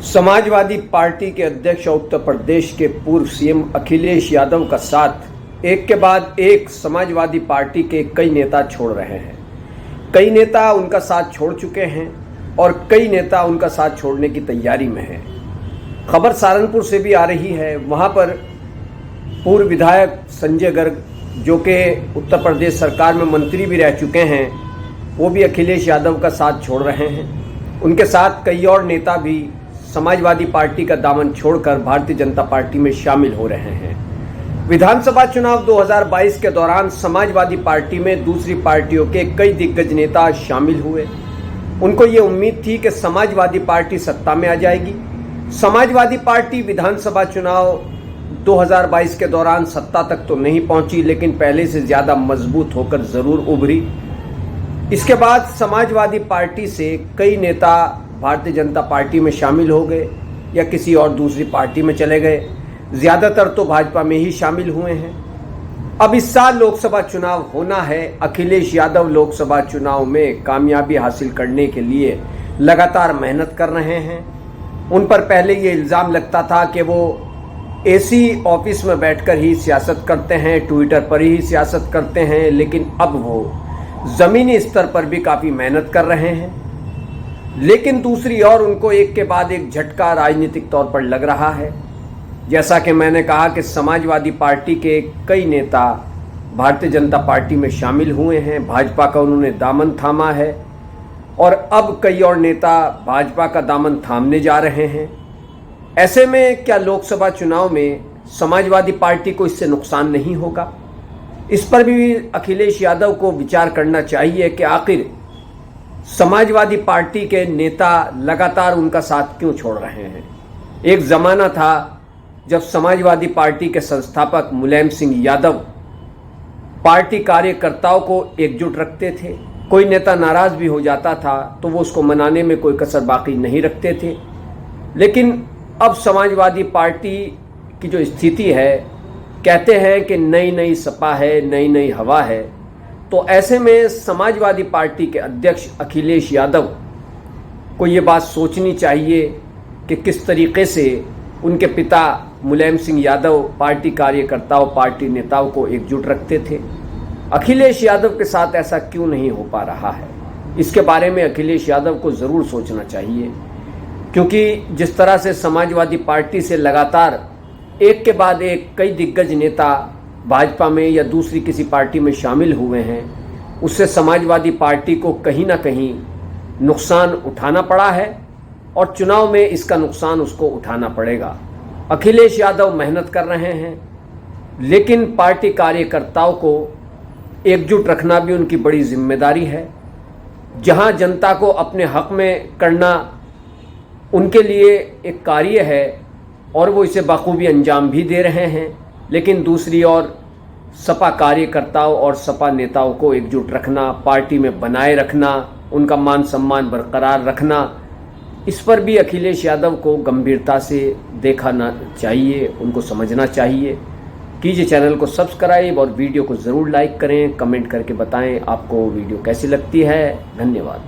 Samajwadi party के अध्यक्ष और उत्तर प्रदेश के पूर्व सीएम अखिलेश यादव का साथ एक के बाद एक समाजवादी पार्टी के कई नेता छोड़ रहे हैं। कई नेता उनका साथ छोड़ चुके हैं और कई नेता उनका साथ छोड़ने की तैयारी में हैं। खबर सहारनपुर से भी आ रही है। वहां पर पूर्व विधायक संजय गर्ग, जो कि उत्तर प्रदेश सरकार में मंत्री भी रह चुके हैं, वो भी अखिलेश यादव का साथ छोड़ रहे हैं। उनके साथ कई और नेता भी समाजवादी पार्टी का दामन छोड़कर भारतीय जनता पार्टी में शामिल हो रहे हैं। विधानसभा चुनाव 2022 के दौरान समाजवादी पार्टी में दूसरी पार्टियों के कई दिग्गज नेता शामिल हुए। उनको ये उम्मीद थी कि समाजवादी पार्टी सत्ता में आ जाएगी। समाजवादी पार्टी विधानसभा चुनाव 2022 के दौरान सत्ता तक तो नहीं पहुंची, लेकिन पहले से ज्यादा मजबूत होकर जरूर उभरी। इसके बाद समाजवादी पार्टी से कई नेता भारतीय जनता पार्टी में शामिल हो गए या किसी और दूसरी पार्टी में चले गए। ज्यादातर तो भाजपा में ही शामिल हुए हैं। अब इस साल लोकसभा चुनाव होना है। अखिलेश यादव लोकसभा चुनाव में कामयाबी हासिल करने के लिए लगातार मेहनत कर रहे हैं। उन पर पहले ये इल्ज़ाम लगता था कि वो एसी ऑफिस में बैठकर ही सियासत करते हैं, ट्विटर पर ही सियासत करते हैं, लेकिन अब वो ज़मीनी स्तर पर भी काफ़ी मेहनत कर रहे हैं। लेकिन दूसरी ओर उनको एक के बाद एक झटका राजनीतिक तौर पर लग रहा है। जैसा कि मैंने कहा कि समाजवादी पार्टी के कई नेता भारतीय जनता पार्टी में शामिल हुए हैं, भाजपा का उन्होंने दामन थामा है और अब कई और नेता भाजपा का दामन थामने जा रहे हैं। ऐसे में क्या लोकसभा चुनाव में समाजवादी पार्टी को इससे नुकसान नहीं होगा? इस पर भी अखिलेश यादव को विचार करना चाहिए कि आखिर समाजवादी पार्टी के नेता लगातार उनका साथ क्यों छोड़ रहे हैं। एक ज़माना था जब समाजवादी पार्टी के संस्थापक मुलायम सिंह यादव पार्टी कार्यकर्ताओं को एकजुट रखते थे। कोई नेता नाराज़ भी हो जाता था तो वो उसको मनाने में कोई कसर बाकी नहीं रखते थे। लेकिन अब समाजवादी पार्टी की जो स्थिति है, कहते हैं कि नई नई सपा है, नई नई हवा है। तो ऐसे में समाजवादी पार्टी के अध्यक्ष अखिलेश यादव को ये बात सोचनी चाहिए कि किस तरीके से उनके पिता मुलायम सिंह यादव पार्टी कार्यकर्ताओं, पार्टी नेताओं को एकजुट रखते थे। अखिलेश यादव के साथ ऐसा क्यों नहीं हो पा रहा है? इसके बारे में अखिलेश यादव को ज़रूर सोचना चाहिए, क्योंकि जिस तरह से समाजवादी पार्टी से लगातार एक के बाद एक कई दिग्गज नेता भाजपा में या दूसरी किसी पार्टी में शामिल हुए हैं, उससे समाजवादी पार्टी को कहीं ना कहीं नुकसान उठाना पड़ा है और चुनाव में इसका नुकसान उसको उठाना पड़ेगा। अखिलेश यादव मेहनत कर रहे हैं, लेकिन पार्टी कार्यकर्ताओं को एकजुट रखना भी उनकी बड़ी जिम्मेदारी है। जहां जनता को अपने हक में करना उनके लिए एक कार्य है और वो इसे बखूबी अंजाम भी दे रहे हैं, लेकिन दूसरी ओर सपा कार्यकर्ताओं और सपा नेताओं को एकजुट रखना, पार्टी में बनाए रखना, उनका मान सम्मान बरकरार रखना, इस पर भी अखिलेश यादव को गंभीरता से देखना चाहिए, उनको समझना चाहिए। कीजिए चैनल को सब्सक्राइब और वीडियो को ज़रूर लाइक करें। कमेंट करके बताएं आपको वीडियो कैसी लगती है। धन्यवाद।